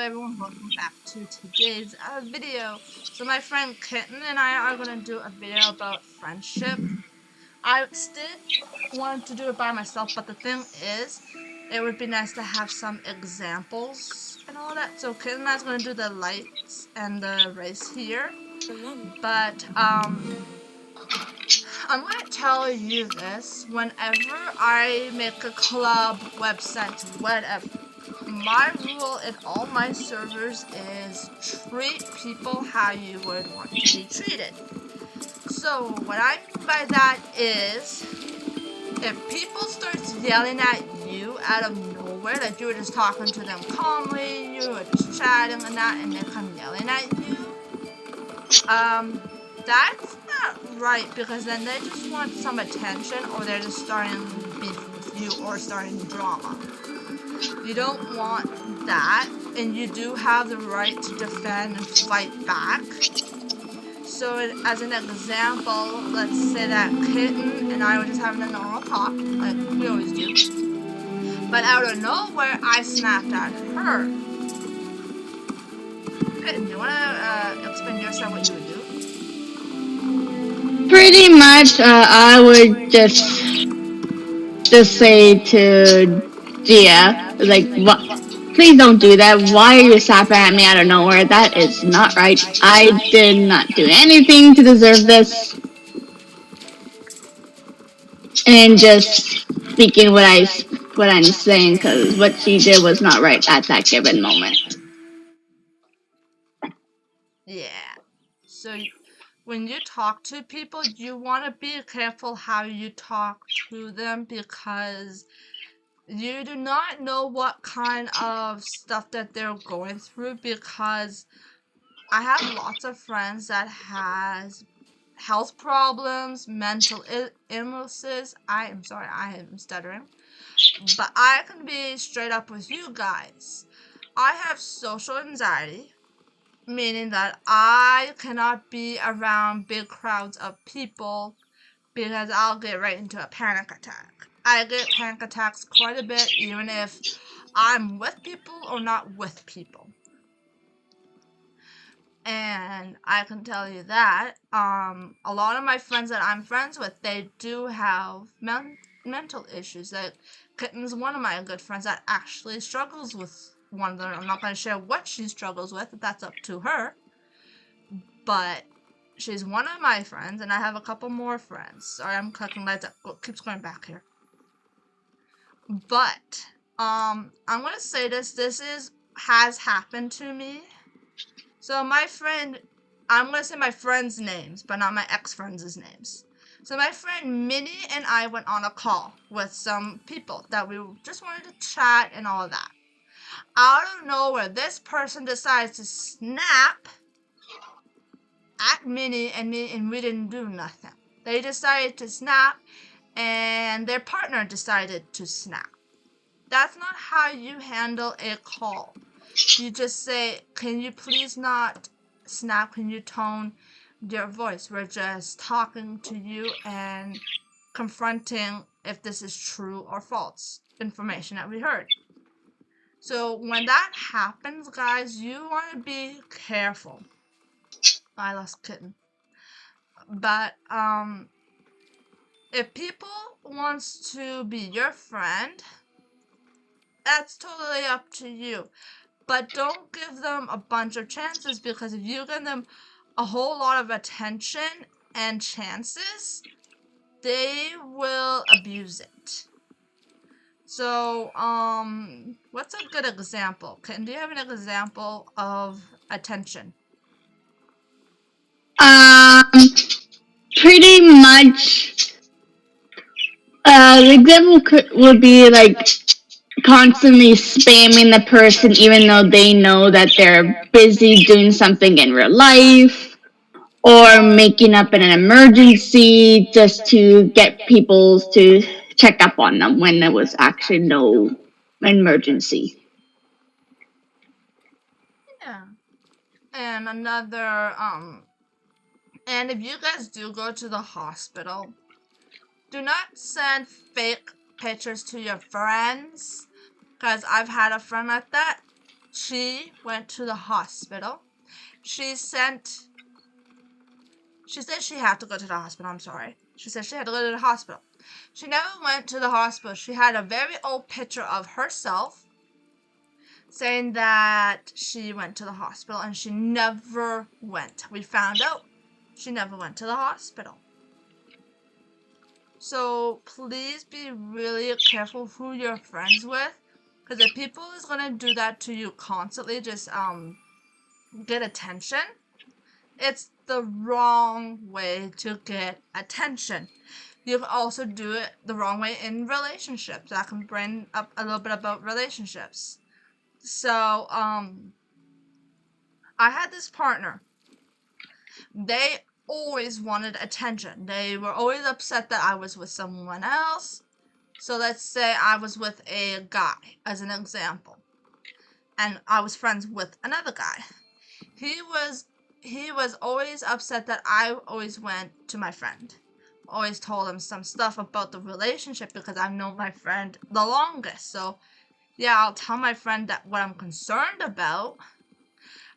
everyone, welcome back to today's video. So my friend Kitten and I are going to do a video about friendship. I still wanted to do it by myself, but the thing is, it would be nice to have some examples and all that. So Kitten and I is going to do the lights and the race here. But I'm going to tell you this, whenever I make a club, website, whatever, my rule in all my servers is treat people how you would want to be treated. So what I mean by that is, if people start yelling at you out of nowhere, like you were just talking to them calmly, you were just chatting and that, and they come yelling at you, that's not right, because then they just want some attention, or they're just starting beef with you or starting drama. You don't want that, and you do have the right to defend and fight back. So as an example, let's say that Kitten and I were just having a normal talk, like we always do. But out of nowhere, I snapped at her. Kitten, do you want to explain yourself what you would do? Pretty much, I would just say to Gia, like, please don't do that. Why are you snapping at me out of nowhere? That is not right. I did not do anything to deserve this. And just speaking what I'm saying, because what she did was not right at that given moment. Yeah. So when you talk to people, you want to be careful how you talk to them, because you do not know what kind of stuff that they're going through, because I have lots of friends that has health problems, mental illnesses. I am sorry, I am stuttering. But I can be straight up with you guys. I have social anxiety, meaning that I cannot be around big crowds of people because I'll get right into a panic attack. I get panic attacks quite a bit, even if I'm with people or not with people. And I can tell you that a lot of my friends that I'm friends with, they do have mental issues. Like Kitten's one of my good friends that actually struggles with one of them. I'm not going to share what she struggles with. That's up to her. But she's one of my friends, and I have a couple more friends. Sorry, I'm clicking lights up. Keeps going back here. But I'm going to say this has happened to me. So my friend, I'm going to say my friends' names, but not my ex-friends' names. So my friend Minnie and I went on a call with some people that we just wanted to chat and all of that. Out of nowhere, this person decides to snap at Minnie and me, and we didn't do nothing. They decided to snap, and their partner decided to snap. That's not how you handle a call. You just say, can you please not snap? Can you tone your voice? We're just talking to you and confronting if this is true or false information that we heard. So when that happens, guys, you want to be careful. I lost Kitten. But if people wants to be your friend, that's totally up to you. But don't give them a bunch of chances, because if you give them a whole lot of attention and chances, they will abuse it. So, what's a good example? Do you have an example of attention? Pretty much, the example would be like constantly spamming the person even though they know that they're busy doing something in real life, or making up an emergency just to get people to check up on them when there was actually no emergency. Yeah. And another, and if you guys do go to the hospital, do not send fake pictures to your friends, because I've had a friend like that. she went to the hospital. She said she had to go to the hospital. I'm sorry. She said she had to go to the hospital. She never went to the hospital. She had a very old picture of herself saying that she went to the hospital, and she never went. We found out she never went to the hospital. So please be really careful who you're friends with, because if people is gonna do that to you constantly, just get attention, it's the wrong way to get attention. You can also do it the wrong way in relationships. I can bring up a little bit about relationships. So I had this partner. They always wanted attention. They were always upset that I was with someone else. So let's say I was with a guy, as an example, and I was friends with another guy. He was always upset that I always went to my friend. Always told him some stuff about the relationship because I've known my friend the longest. So yeah, I'll tell my friend that what I'm concerned about.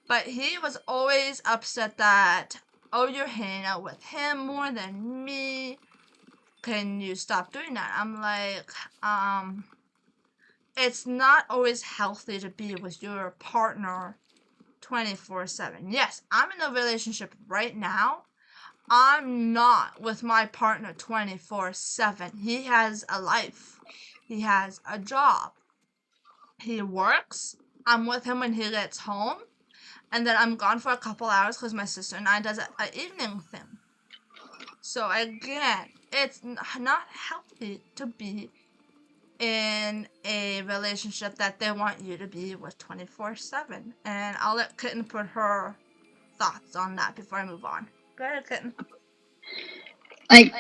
But he was always upset that, oh, you're hanging out with him more than me. Can you stop doing that? I'm like, it's not always healthy to be with your partner 24/7. Yes, I'm in a relationship right now. I'm not with my partner 24/7. He has a life. He has a job. He works. I'm with him when he gets home. And then I'm gone for a couple hours because my sister and I does an evening thing. So again, it's not healthy to be in a relationship that they want you to be with 24/7. And I'll let Kitten put her thoughts on that before I move on. Go ahead, Kitten. Like,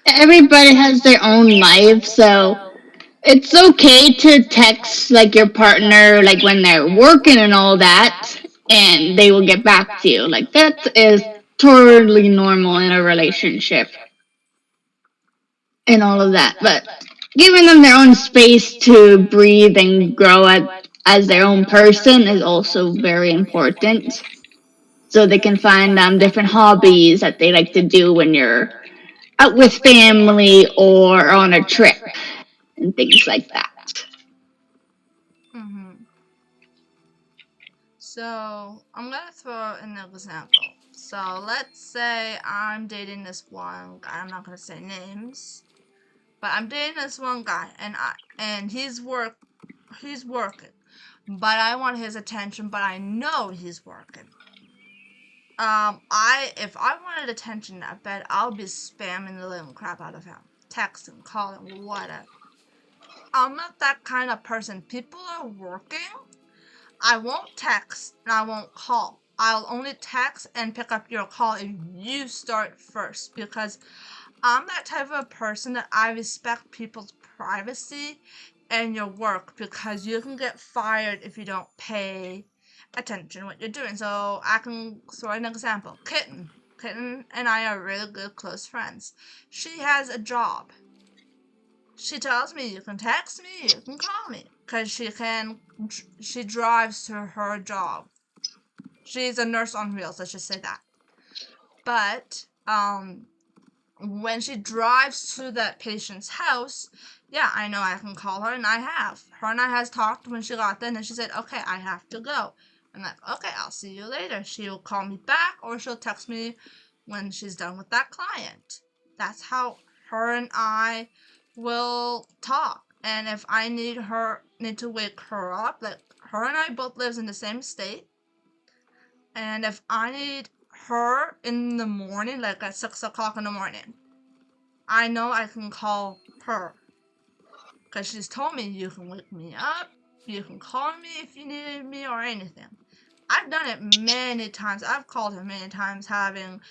everybody has their own life, so it's okay to text like your partner like when they're working and all that, and they will get back to you. Like, that is totally normal in a relationship and all of that. But giving them their own space to breathe and grow as their own person is also very important. So they can find different hobbies that they like to do when you're out with family or on a trip and things like that. Mm-hmm. So I'm gonna throw an example. So let's say I'm dating this one guy. I'm not gonna say names, but I'm dating this one guy, and he's working, but I want his attention, but I know he's working. If I wanted attention, I bet I'll be spamming the living crap out of him, texting, calling, whatever. I'm not that kind of person. People are working. I won't text and I won't call. I'll only text and pick up your call if you start first, because I'm that type of person that I respect people's privacy and your work, because you can get fired if you don't pay attention to what you're doing. So I can throw an example. Kitten and I are really good close friends. She has a job. She tells me you can text me, you can call me, because she drives to her job. She's a nurse on wheels, let's just say that. But when she drives to that patient's house, yeah, I know I can call her, and I have. Her and I has talked when she got there, and then she said, okay, I have to go. I'm like, okay, I'll see you later. She'll call me back, or she'll text me when she's done with that client. That's how her and I will talk. And if I need to wake her up, like, her and I both lives in the same state, and if I need her in the morning, like at 6 o'clock in the morning, I know I can call her, because she's told me you can wake me up, you can call me if you need me or anything. I've done it many times. I've called her many times having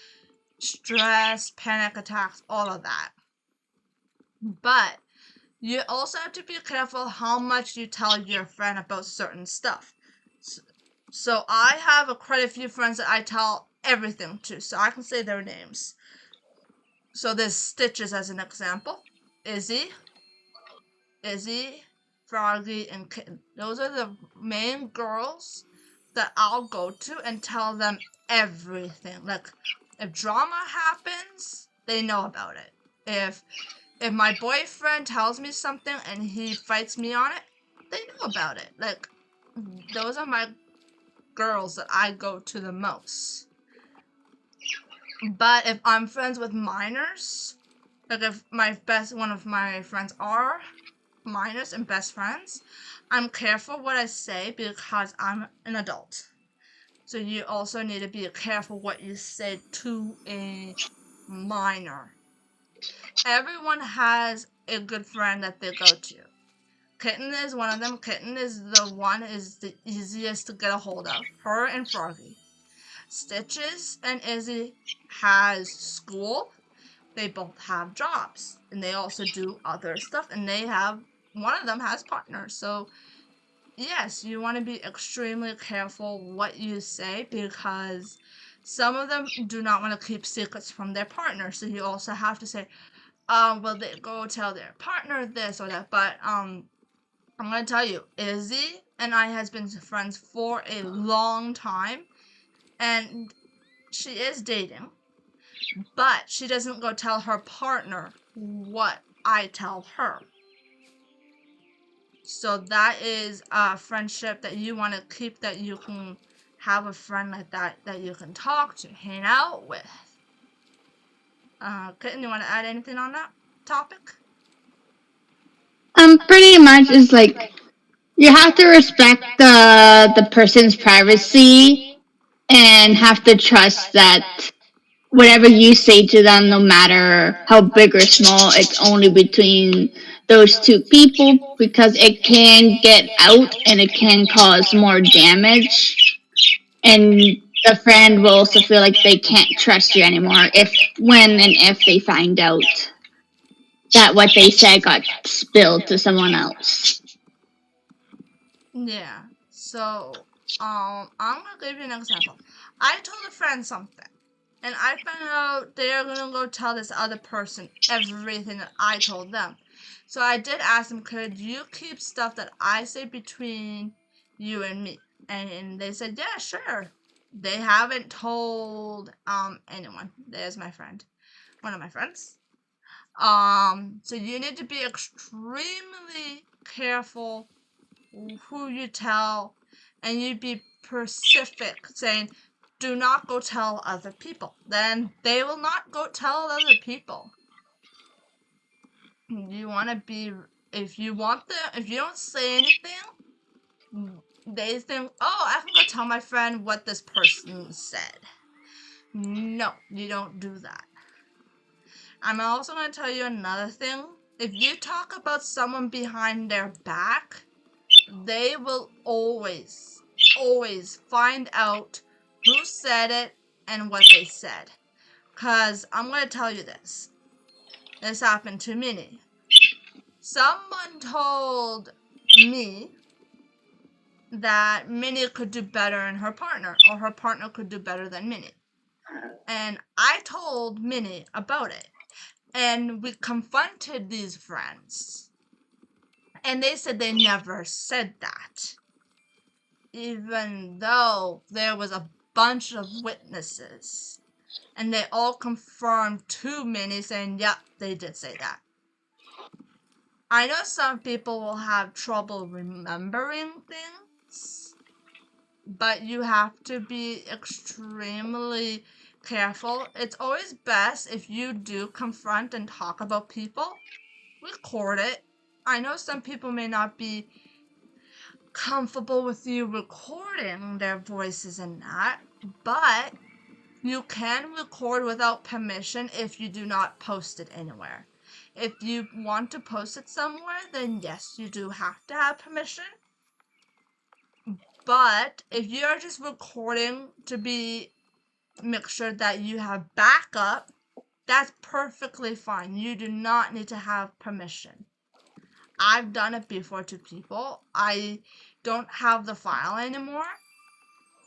stress, panic attacks, all of that. But you also have to be careful how much you tell your friend about certain stuff. So I have quite a few friends that I tell everything to, so I can say their names. So there's Stitches as an example. Izzy, Froggy, and Kitten. Those are the main girls that I'll go to and tell them everything. Like, if drama happens, they know about it. If my boyfriend tells me something and he fights me on it, they know about it. Like, those are my girls that I go to the most. But if I'm friends with minors, like if one of my friends are minors and best friends, I'm careful what I say because I'm an adult. So you also need to be careful what you say to a minor. Everyone has a good friend that they go to. Kitten is one of them. Kitten is the easiest to get a hold of. Her and Froggy. Stitches and Izzy has school. They both have jobs. And they also do other stuff. And one of them has partners. So, yes, you want to be extremely careful what you say because some of them do not want to keep secrets from their partner. So you also have to say, well, they go tell their partner this or that. But, I'm going to tell you, Izzy and I has been friends for a long time. And she is dating, but she doesn't go tell her partner what I tell her. So that is a friendship that you want to keep, that you can have a friend like that you can talk to, hang out with. Kitten, you want to add anything on that topic? Pretty much is like you have to respect the person's privacy and have to trust that whatever you say to them, no matter how big or small, it's only between those two people because it can get out and it can cause more damage. And the friend will also feel like they can't trust you anymore when and if they find out that what they said got spilled to someone else. Yeah. So, I'm gonna give you an example. I told a friend something, and I found out they're gonna go tell this other person everything that I told them. So I did ask them, could you keep stuff that I say between you and me? And they said, yeah, sure. They haven't told anyone. There's my friend, one of my friends. So you need to be extremely careful who you tell, and you be specific, saying, do not go tell other people. Then they will not go tell other people. You want to be, if you don't say anything, they think, oh, I can go tell my friend what this person said. No, you don't do that. I'm also going to tell you another thing. If you talk about someone behind their back, they will always find out who said it and what they said. Because I'm going to tell you this. This happened to Minnie. Someone told me that Minnie could do better than her partner, or her partner could do better than Minnie. And I told Minnie about it. And we confronted these friends. And they said they never said that. Even though there was a bunch of witnesses. And they all confirmed to Minnie saying, yep, they did say that. I know some people will have trouble remembering things, but you have to be extremely careful. It's always best if you do confront and talk about people, record it. I know some people may not be comfortable with you recording their voices and that, but you can record without permission if you do not post it anywhere. If you want to post it somewhere, then yes, you do have to have permission. But if you're just recording to make sure that you have backup, that's perfectly fine. You do not need to have permission. I've done it before to people. I don't have the file anymore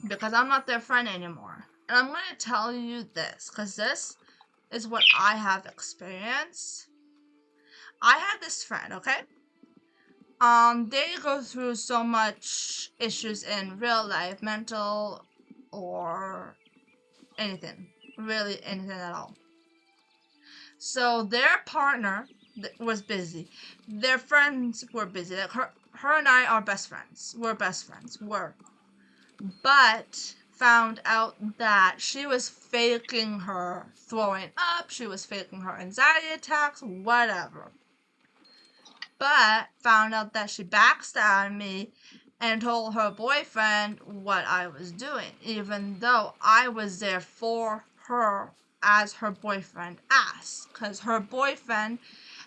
because I'm not their friend anymore. And I'm going to tell you this because this is what I have experienced. I had this friend, okay? they go through so much issues in real life, mental or anything, really anything at all. So their partner was busy. Their friends were busy. Like her and I are best friends. We're best friends. But found out that she was faking her throwing up. She was faking her anxiety attacks, whatever. But found out that she backstabbed me and told her boyfriend what I was doing, even though I was there for her as her boyfriend asked. Because her boyfriend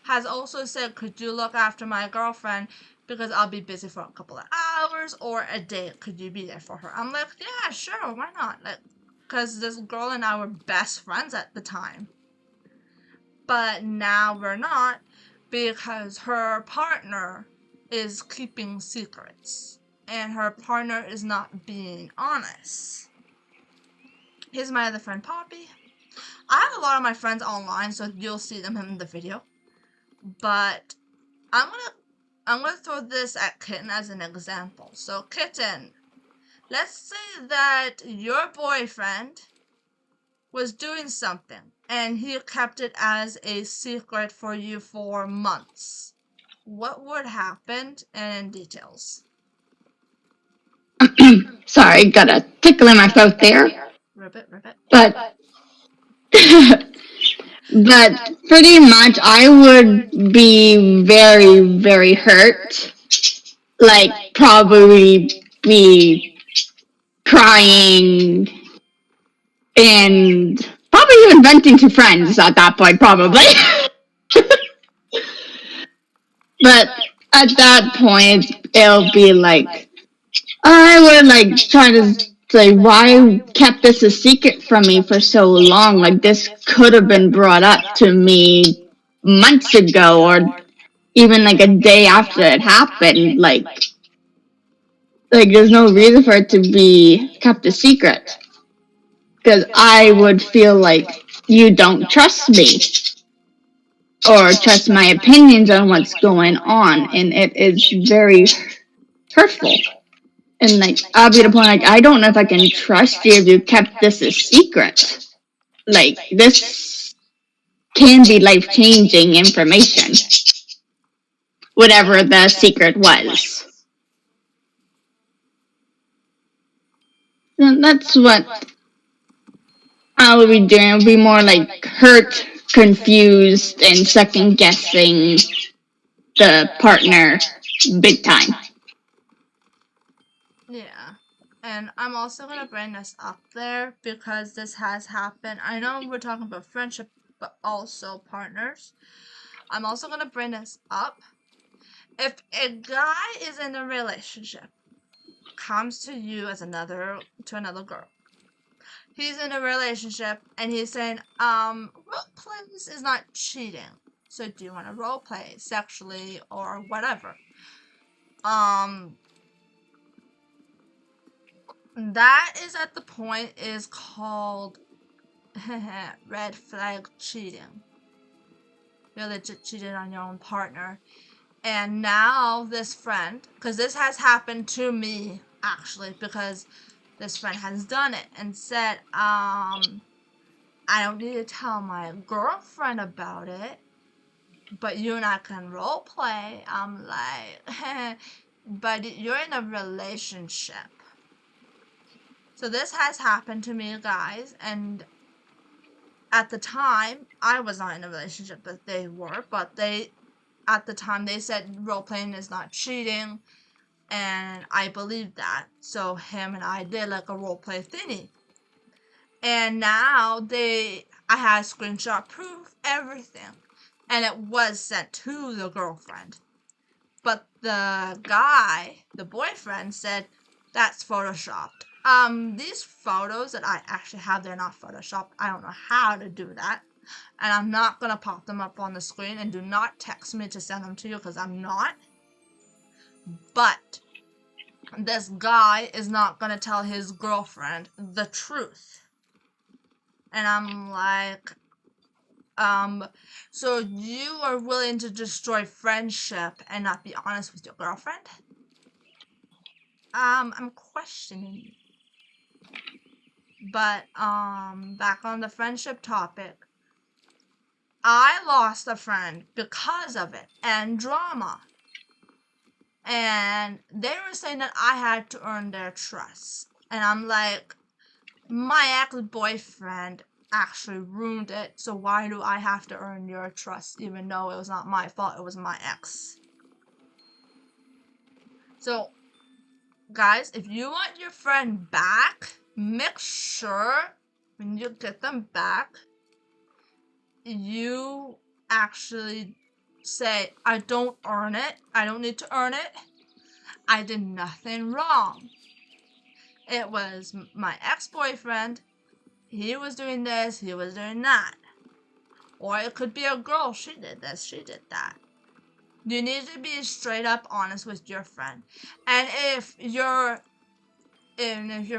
has also said, could you look after my girlfriend because I'll be busy for a couple of hours or a day. Could you be there for her? I'm like, yeah, sure, why not? Like, because this girl and I were best friends at the time. But now we're not because her partner is keeping secrets and her partner is not being honest. Here's my other friend, Poppy. I have a lot of my friends online, so you'll see them in the video. But I'm gonna throw this at Kitten as an example. So Kitten, let's say that your boyfriend was doing something and he kept it as a secret for you for months. What would happen and in details? Sorry, got a tickle in my throat there. Ribbit. But but pretty much I would be very, very hurt. Like probably be crying and probably even venting to friends at that point, probably. But at that point, it'll be like, I would like try to say, why kept this a secret from me for so long? Like, this could have been brought up to me months ago or even like a day after it happened. Like there's no reason for it to be kept a secret. Because I would feel like you don't trust me or trust my opinions on what's going on, and it is very hurtful. And like I'll be the point like I don't know if I can trust you if you kept this a secret. Like this can be life changing information. Whatever the secret was. And that's what I would be doing. It would be more like hurt, confused, and second guessing the partner big time. Yeah. And I'm also going to bring this up there because this has happened. I know we're talking about friendship, but also partners. I'm also going to bring this up. If a guy is in a relationship, comes to you as another girl. He's in a relationship and he's saying, role plays is not cheating. So do you want to role play sexually or whatever? That is at the point is called red flag cheating. You're legit cheated on your own partner. And now this friend, because this has happened to me actually, because this friend has done it and said, I don't need to tell my girlfriend about it, but you and I can role play. I'm like, but you're in a relationship. So this has happened to me, guys, and at the time, I was not in a relationship, but they were, but at the time, they said role playing is not cheating, and I believed that. So him and I did like a role play thingy. And now I had screenshot proof, everything. And it was sent to the girlfriend. But the guy, the boyfriend, said that's photoshopped. These photos that I actually have, they're not photoshopped. I don't know how to do that. And I'm not going to pop them up on the screen, and do not text me to send them to you because I'm not. But this guy is not going to tell his girlfriend the truth. And I'm like, So you are willing to destroy friendship and not be honest with your girlfriend? I'm questioning you. But, back on the friendship topic, I lost a friend because of it and drama. And they were saying that I had to earn their trust. And I'm like, my ex-boyfriend actually ruined it, so why do I have to earn your trust even though it was not my fault, it was my ex? So, guys, if you want your friend back, make sure when you get them back, you actually say, I don't earn it, I don't need to earn it, I did nothing wrong. It was my ex-boyfriend, he was doing this, he was doing that. Or it could be a girl, she did this, she did that. You need to be straight up honest with your friend. And if your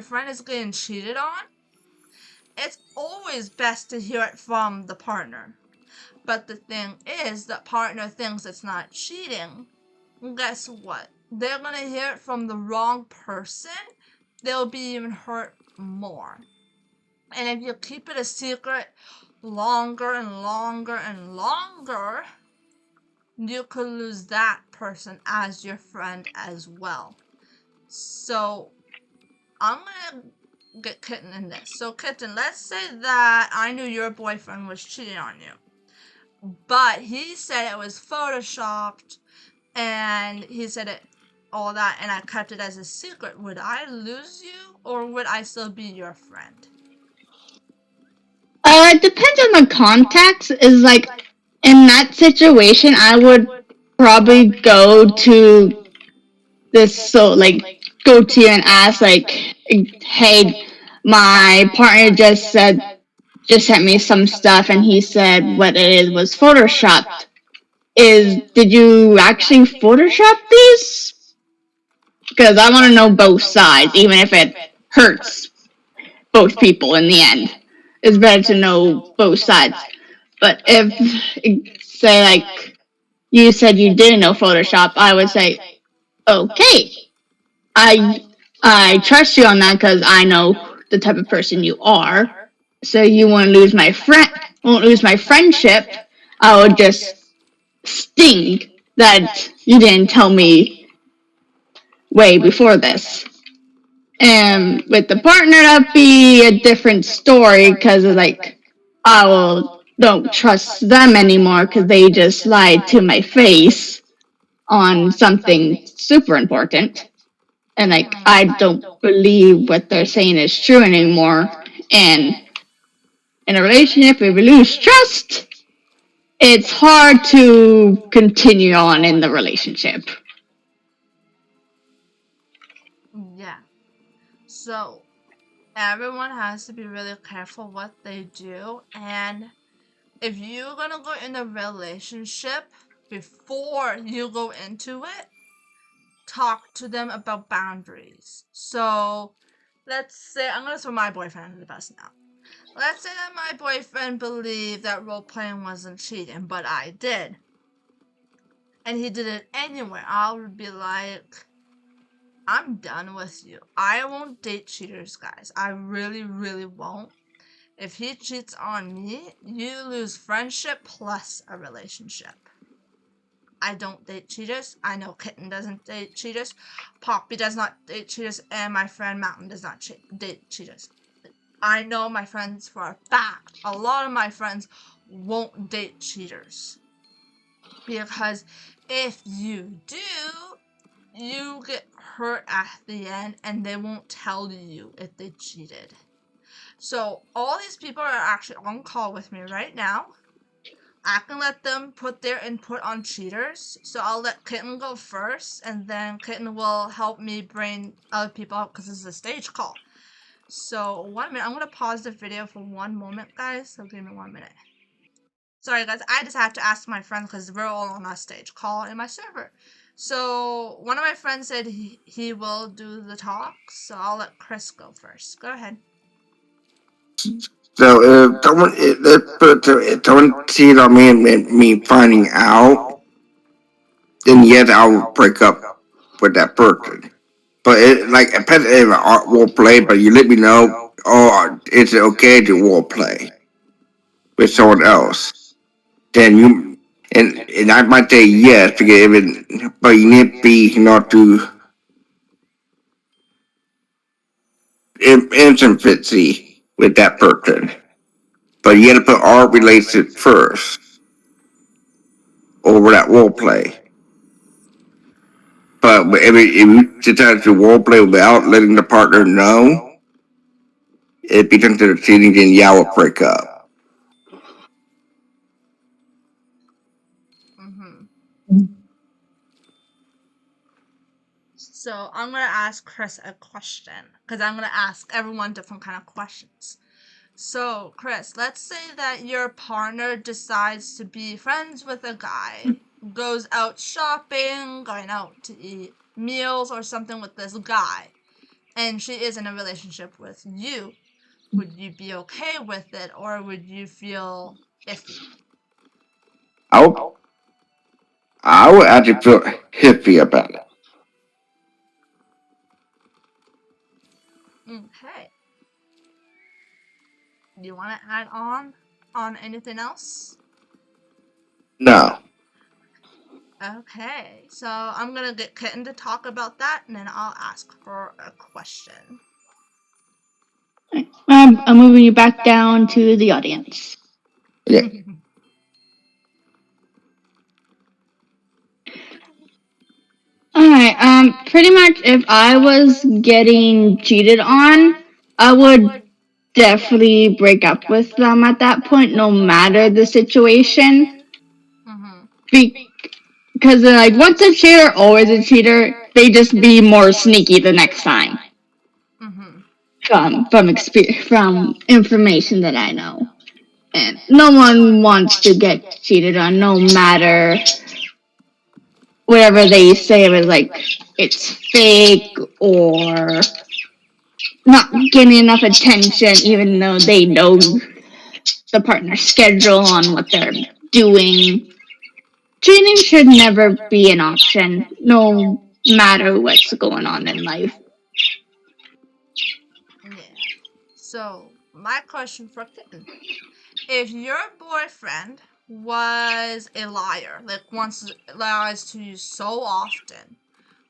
friend is getting cheated on, it's always best to hear it from the partner. But the thing is, the partner thinks it's not cheating. Guess what? They're gonna hear it from the wrong person. They'll be even hurt more. And if you keep it a secret longer and longer and longer, you could lose that person as your friend as well. So I'm gonna get Kitten in this. So Kitten, let's say that I knew your boyfriend was cheating on you, but he said it was photoshopped and he said it all that, and I kept it as a secret. Would I lose you or would I still be your friend? It depends on the context. Is like in that situation, I would probably go to this go to you and ask like, hey, my partner just sent me some stuff and he said what it is was photoshopped. Did you actually photoshop these? Because I want to know both sides, even if it hurts both people in the end. It's better to know both sides. But if, say, like, you said you didn't know Photoshop, I would say, okay, I trust you on that because I know the type of person you are. So you won't lose won't lose my friendship. I would just sting that you didn't tell me way before this. And with the partner, that'd be a different story because like, I will don't trust them anymore because they just lied to my face on something super important. And like, I don't believe what they're saying is true anymore. And in a relationship, if we lose trust, it's hard to continue on in the relationship. Yeah. So everyone has to be really careful what they do, and if you're gonna go in a relationship, before you go into it, talk to them about boundaries. So let's say, I'm gonna throw my boyfriend under the bus now. Let's say that my boyfriend believed that role playing wasn't cheating, but I did. And he did it anyway. I would be like, I'm done with you. I won't date cheaters, guys. I really, really won't. If he cheats on me, you lose friendship plus a relationship. I don't date cheaters. I know Kitten doesn't date cheaters. Poppy does not date cheaters. And my friend Mountain does not date cheaters. I know my friends for a fact. A lot of my friends won't date cheaters. Because if you do, you get hurt at the end and they won't tell you if they cheated. So all these people are actually on call with me right now. I can let them put their input on cheaters. So I'll let Kitten go first, and then Kitten will help me bring other people up because this is a stage call. So 1 minute, I'm going to pause the video for 1 moment, guys. So give me 1 minute. Sorry guys, I just have to ask my friends because we're all on a stage call in my server. So one of my friends said he will do the talk, so I'll let Chris go first. Go ahead. So if someone cheated on me and me finding out, then yes, I will break up with that person. But like if it's art role play, but you let me know, oh, it's okay to role play with someone else. Then you and I might say yes because even, but you need to be not to intimacy with that person. But you got to put our relationship first over that role play. But if you decide to role play without letting the partner know, it becomes considered cheating, then yeah, we'll break up. So I'm gonna ask Chris a question because I'm gonna ask everyone different kind of questions. So Chris, let's say that your partner decides to be friends with a guy, goes out shopping, going out to eat meals or something with this guy, and she is in a relationship with you. Would you be okay with it, or would you feel iffy? I I would actually feel hippie about it. Okay. Do you want to add on anything else? No. Okay, so I'm gonna get Kitten to talk about that, and then I'll ask for a question. I'm moving you back down to the audience. Yeah. Alright, pretty much if I was getting cheated on, I would definitely break up with them at that point, no matter the situation. Because like once a cheater, always a cheater. They just be more sneaky the next time. From information that I know, and no one wants to get cheated on, no matter whatever they say. It was like it's fake or not getting enough attention, even though they know the partner's schedule on what they're doing. Cheating should never be an option, no matter what's going on in life. Yeah. So, my question for Kitten. If your boyfriend was a liar, like once lies to you so often,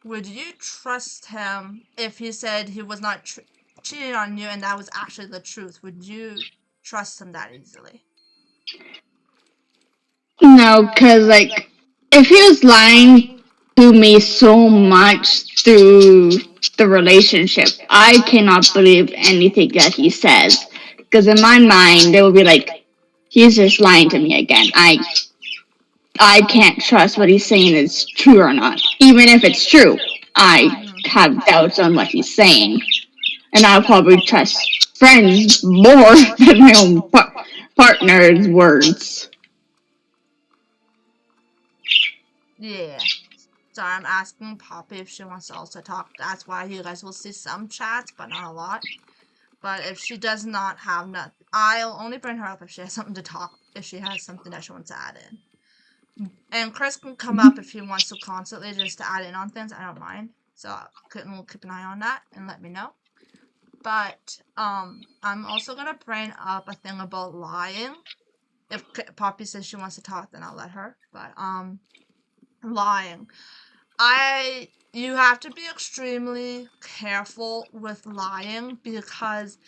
would you trust him if he said he was not cheating on you and that was actually the truth? Would you trust him that easily? No, because, like, if he was lying to me so much through the relationship, I cannot believe anything that he says. Because in my mind, it will be like, he's just lying to me again. I can't trust what he's saying is true or not. Even if it's true, I have doubts on what he's saying. And I'll probably trust friends more than my own partner's words. Yeah. So I'm asking Poppy if she wants to also talk. That's why you guys will see some chats, but not a lot. But if she does not have nothing, I'll only bring her up if she has something to talk, if she has something that she wants to add in. And Chris can come up if he wants to constantly just to add in on things. I don't mind. So Kitten will keep an eye on that and let me know. But I'm also gonna bring up a thing about lying. If Poppy says she wants to talk, then I'll let her. But lying. You have to be extremely careful with lying because,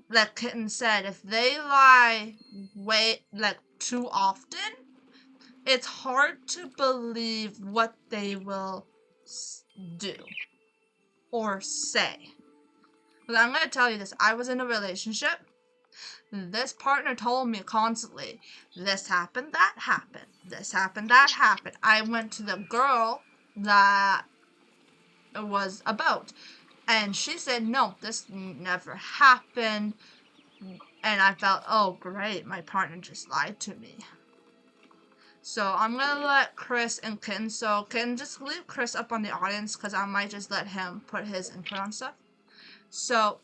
like Kitten said, if they lie too often, it's hard to believe what they will do or say. But I'm gonna tell you this: I was in a relationship. This partner told me constantly, this happened, that happened, this happened, that happened. I went to the girl that it was about, and she said, no, this never happened. And I felt, oh great, my partner just lied to me. So I'm gonna let Chris and Kitten, so Kitten, just leave Chris up on the audience because I might just let him put his input on stuff. So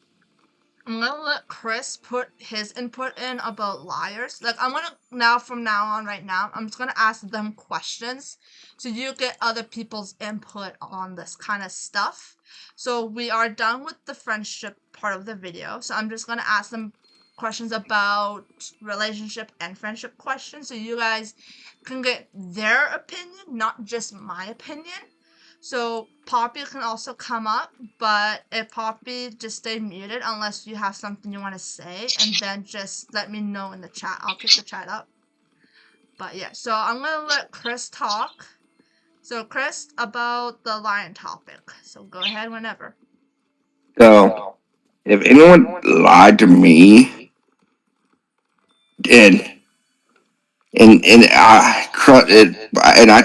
I'm gonna let Chris put his input in about liars. Like, I'm gonna from now on, right now, I'm just gonna ask them questions so you get other people's input on this kind of stuff. So we are done with the friendship part of the video. So I'm just gonna ask them questions about relationship and friendship questions so you guys can get their opinion, not just my opinion. So Poppy can also come up, but if Poppy, just stay muted unless you have something you want to say, and then just let me know in the chat. I'll pick the chat up. But yeah, so I'm gonna let Chris talk. So Chris, about the lion topic. So go ahead whenever. So, if anyone lied to me, and and I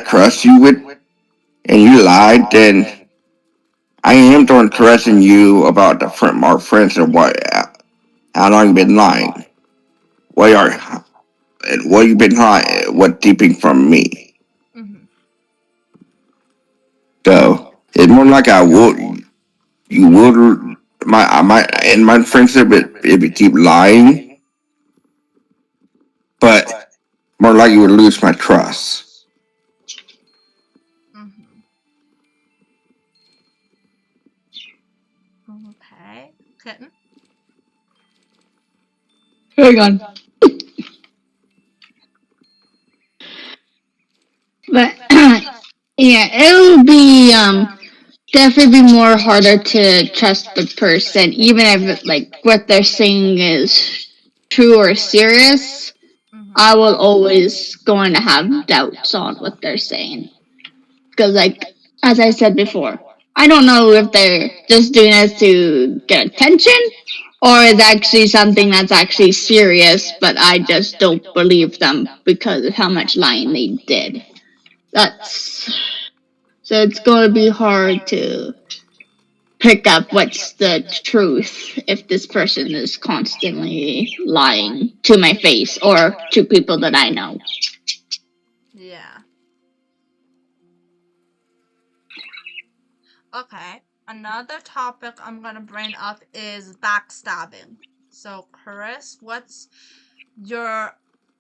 trust you with, and you lied, then I am don't trusting you about the our friends and how long you been lying. What are what you been lying? What keeping from me? Mm-hmm. So it's more like you would my friendship if you keep lying, but more like you would lose my trust. Mm-hmm. Okay. Kitten? Hang on. But yeah, it'll be definitely be more harder to trust the person, even if like what they're saying is true or serious. Mm-hmm. I will always going to have doubts on what they're saying because, like as I said before, I don't know if they're just doing it to get attention or it's actually something that's actually serious, but I just don't believe them because of how much lying they did. That's so it's going to be hard to pick up what's the truth if this person is constantly lying to my face or to people that I know. Yeah. Okay. Another topic I'm gonna bring up is backstabbing. So, Chris, what's your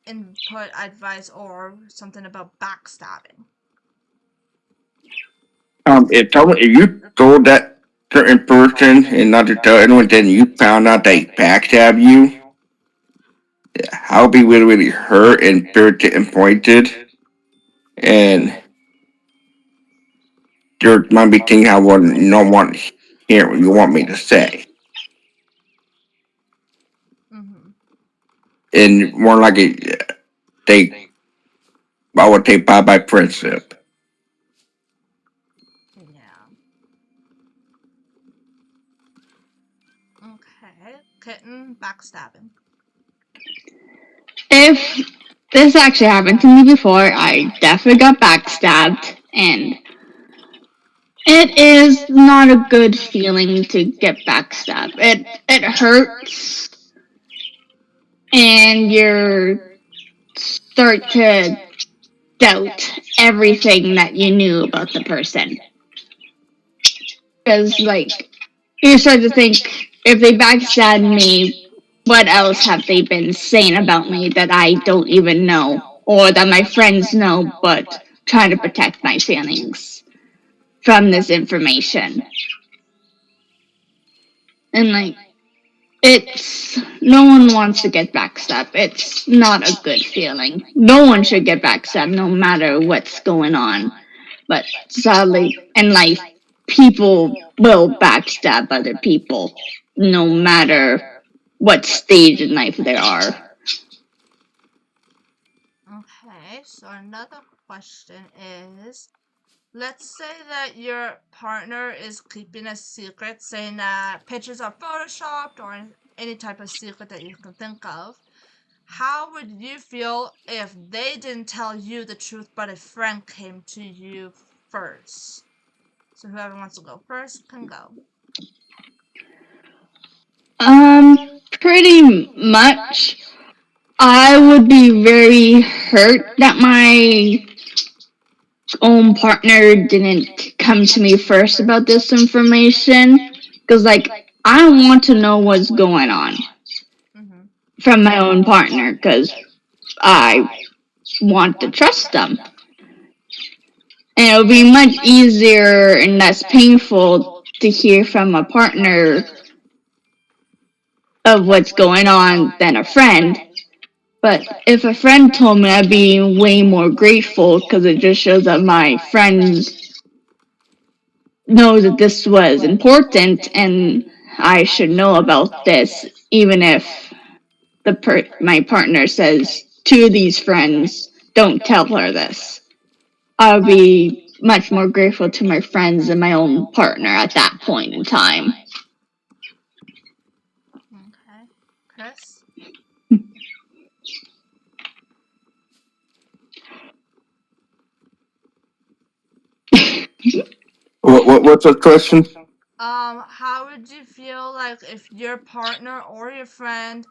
input, advice, or something about backstabbing? If you told that certain person and not to tell anyone, then you found out they backstab you, I'll be really, really hurt and very disappointed. And there might be things I would not want to hear what you want me to say. Mm-hmm. And more like they, I would take bye bye friendship. Yeah. Okay. Kitten, backstabbing. If this actually happened to me before, I definitely got backstabbed, and it is not a good feeling to get backstabbed. It hurts, and you start to doubt everything that you knew about the person. Because, like, you start to think, if they backstab me, what else have they been saying about me that I don't even know? Or that my friends know, but trying to protect my feelings from this information. And, like, it's no one wants to get backstabbed. It's not a good feeling. No one should get backstabbed, no matter what's going on. But sadly, in life, people will backstab other people, no matter what stage in life they are. Okay, so another question is, let's say that your partner is keeping a secret, saying that pictures are photoshopped or any type of secret that you can think of. How would you feel if they didn't tell you the truth, but a friend came to you first? So whoever wants to go first can go. Pretty much. I would be very hurt that my own partner didn't come to me first about this information. Because, like, I want to know what's going on Mm-hmm. from my own partner because I want to trust them. And it'll be much easier and less painful to hear from a partner of what's going on than a friend. But if a friend told me, I'd be way more grateful because it just shows that my friend knows that this was important and I should know about this, even if my partner says to these friends, "Don't tell her this." I'll be much more grateful to my friends and my own partner at that point in time. Okay. Chris? What's the question? How would you feel like if your partner or your friend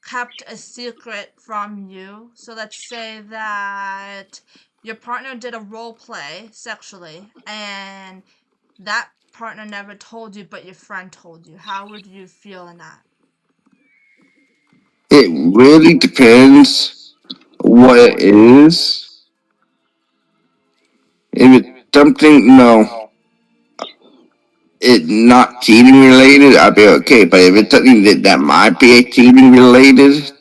kept a secret from you? So let's say that your partner did a role play sexually and that partner never told you but your friend told you. How would you feel in that? It really depends what it is. If it's something, no, it not cheating related, I'd be okay. But if it's something that might be cheating related,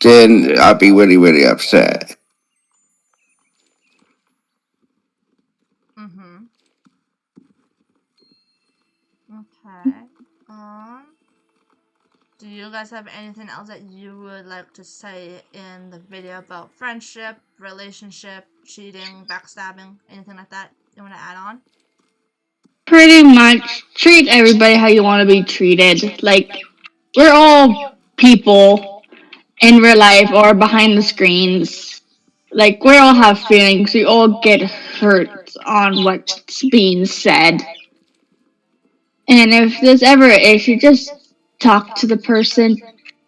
then I'd be really, really upset. Mm-hmm. Okay. Um, do you guys have anything else that you would like to say in the video about friendship, relationship, cheating, backstabbing, anything like that you want to add on? Pretty much treat everybody how you want to be treated. Like, we're all people in real life or behind the screens. Like, we all have feelings. We all get hurt on what's being said. And if there's ever an issue, just talk to the person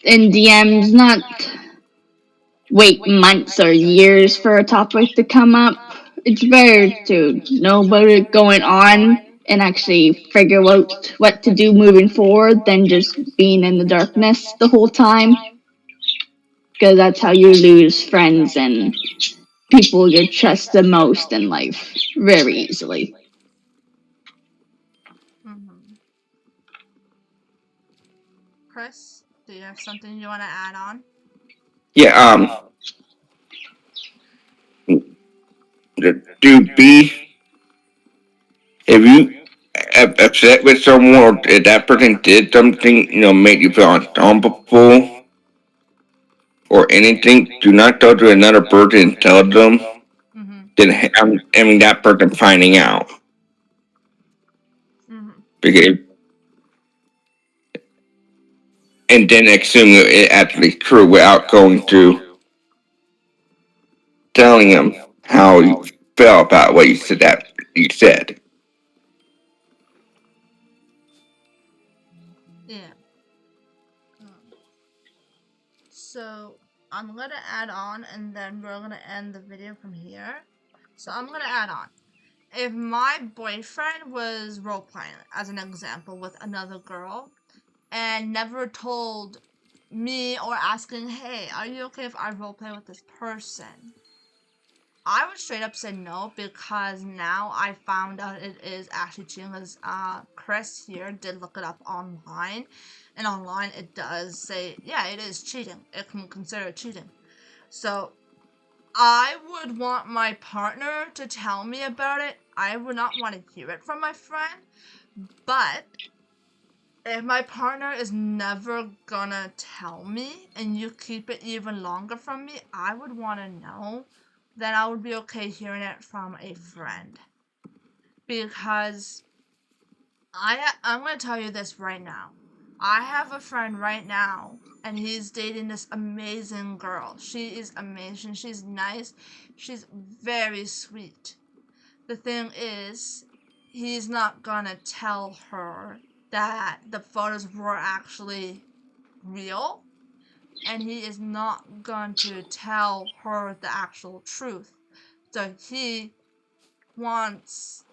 in DMs, not wait months or years for a topic to come up. It's better to know what's going on and actually figure out what to do moving forward than just being in the darkness the whole time. Because that's how you lose friends and people you trust the most in life very easily. Mm-hmm. Chris, do you have something you want to add on? Yeah, do be if you upset with someone or if that person did something, made you feel uncomfortable or anything, do not go to another person and tell them. Mm-hmm. Then having that person finding out Mm-hmm. because and then assume it actually true without going to telling them how you felt about what you said. Yeah. So I'm gonna add on and then we're gonna end the video from here. So I'm gonna add on. If my boyfriend was role playing, as an example, with another girl and never told me or asking, hey, are you okay if I role play with this person? I would straight up say no because now I found out it is actually cheating because Chris here did look it up online. And online it does say, yeah, it is cheating. It can consider it cheating. So I would want my partner to tell me about it. I would not want to hear it from my friend. But if my partner is never gonna tell me and you keep it even longer from me, I would want to know. Then I would be okay hearing it from a friend. Because I'm gonna tell you this right now. I have a friend right now and he's dating this amazing girl. She is amazing. She's nice. She's very sweet. The thing is, he's not gonna tell her that the photos were actually real, and he is not going to tell her the actual truth. So he wants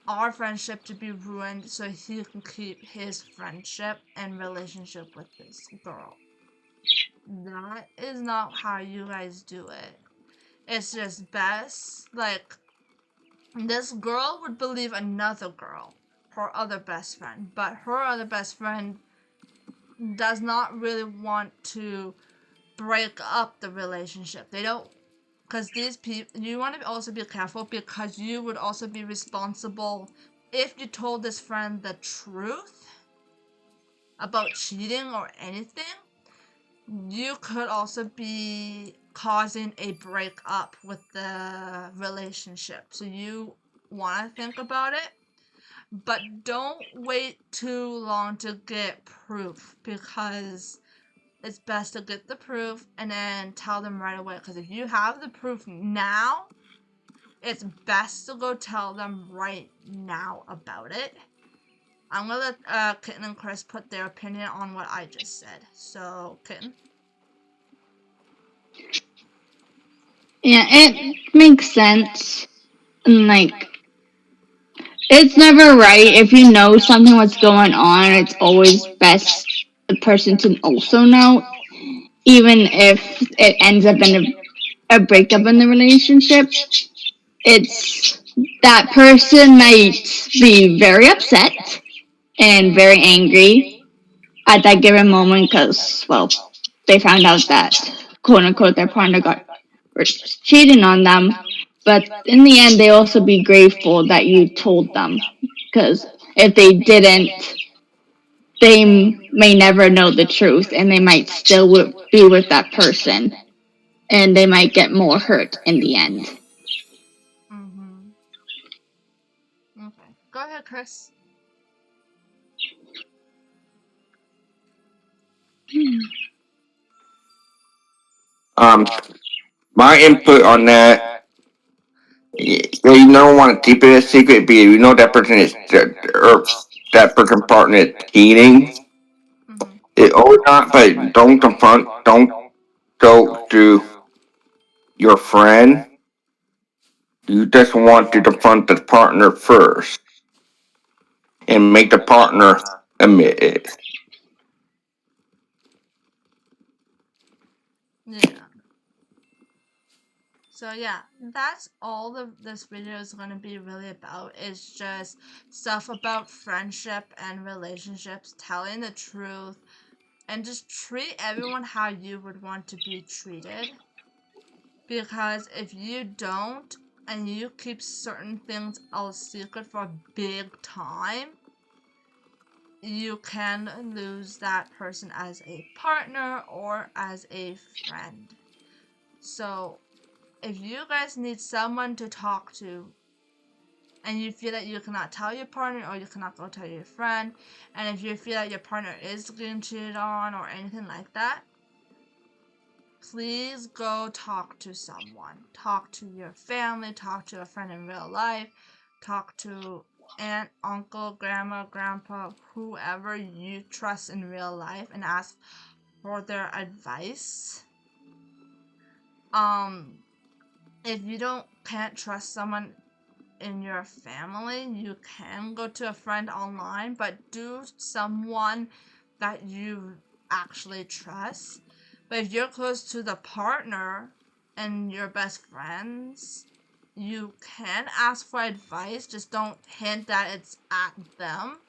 our friendship to be ruined so he can keep his friendship and relationship with this girl. That is not how you guys do it. It's just best, like, this girl would believe another girl, her other best friend, but her other best friend does not really want to break up the relationship. They don't, because these people, you want to also be careful because you would also be responsible if you told this friend the truth about cheating or anything. You could also be causing a breakup with the relationship. So you want to think about it, but don't wait too long to get proof, because it's best to get the proof and then tell them right away. Because if you have the proof now, it's best to go tell them right now about it. I'm gonna let Kitten and Chris put their opinion on what I just said. So, Kitten. Yeah, it makes sense. And like, it's never right if you know something what's going on. It's always best the person to also know, even if it ends up in a breakup in the relationship. It's that person might be very upset and very angry at that given moment because, well, they found out that, quote unquote, their partner was cheating on them. But in the end, they also be grateful that you told them, because if they didn't, they may never know the truth and they might still be with that person and they might get more hurt in the end. Mm-hmm. Okay. Go ahead, Chris. Um, my input on that, you don't want to keep it a secret, but you know that person is, or that person partner is cheating. Mm-hmm. Or not, but don't confront, don't go to your friend. You just want to confront the partner first and make the partner admit it. Yeah. So yeah, that's all this video is going to be really about. It's just stuff about friendship and relationships, telling the truth, and just treat everyone how you would want to be treated. Because if you don't, and you keep certain things a secret for a big time, you can lose that person as a partner or as a friend. So if you guys need someone to talk to and you feel that you cannot tell your partner or you cannot go tell your friend, and if you feel that your partner is getting cheated on or anything like that, please go talk to someone. Talk to your family, talk to a friend in real life, talk to aunt, uncle, grandma, grandpa, whoever you trust in real life, and ask for their advice. If you can't trust someone in your family, you can go to a friend online, but do someone that you actually trust. But if you're close to the partner and your best friends, you can ask for advice. Just don't hint that it's at them.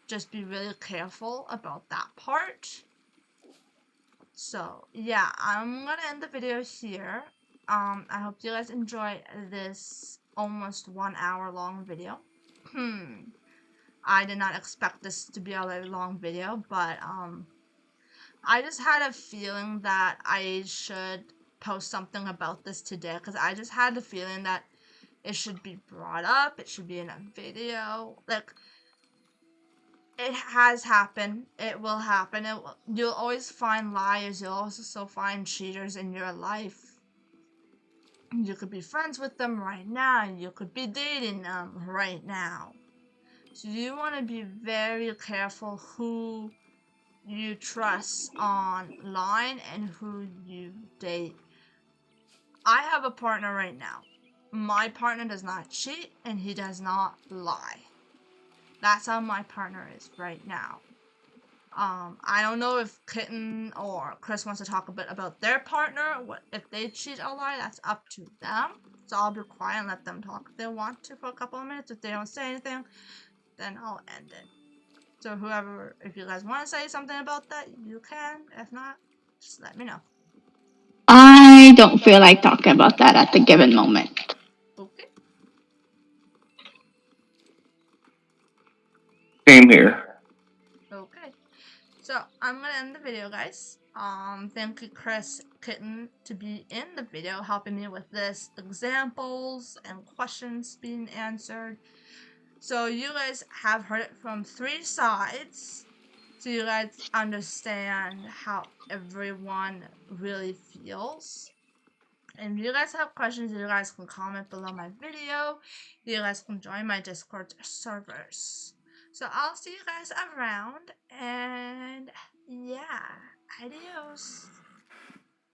Just be really careful about that part. So yeah, I'm gonna end the video here. I hope you guys enjoy this almost 1 hour long video. I did not expect this to be a very long video, but I just had a feeling that I should post something about this today, because I just had the feeling that it should be brought up, it should be in a video. Like, it has happened, it will happen, you'll always find liars, you'll also find cheaters in your life. You could be friends with them right now, you could be dating them right now. So you want to be very careful who you trust online and who you date. I have a partner right now. my partner does not cheat and he does not lie. That's how my partner is right now. I don't know if Kitten or Chris wants to talk a bit about their partner. What if they cheat or lie? That's up to them. So I'll be quiet and let them talk if they want to for a couple of minutes. If they don't say anything, then I'll end it. So whoever, if you guys want to say something about that, you can. If not, just let me know. I don't feel like talking about that at the given moment. Okay. Same here. Okay. So I'm gonna end the video, guys. Thank you, Chris, Kitten, to be in the video, helping me with this examples and questions being answered. So you guys have heard it from 3 sides, so you guys understand how everyone really feels. And if you guys have questions, you guys can comment below my video. You guys can join my Discord servers. So I'll see you guys around, and yeah, adios.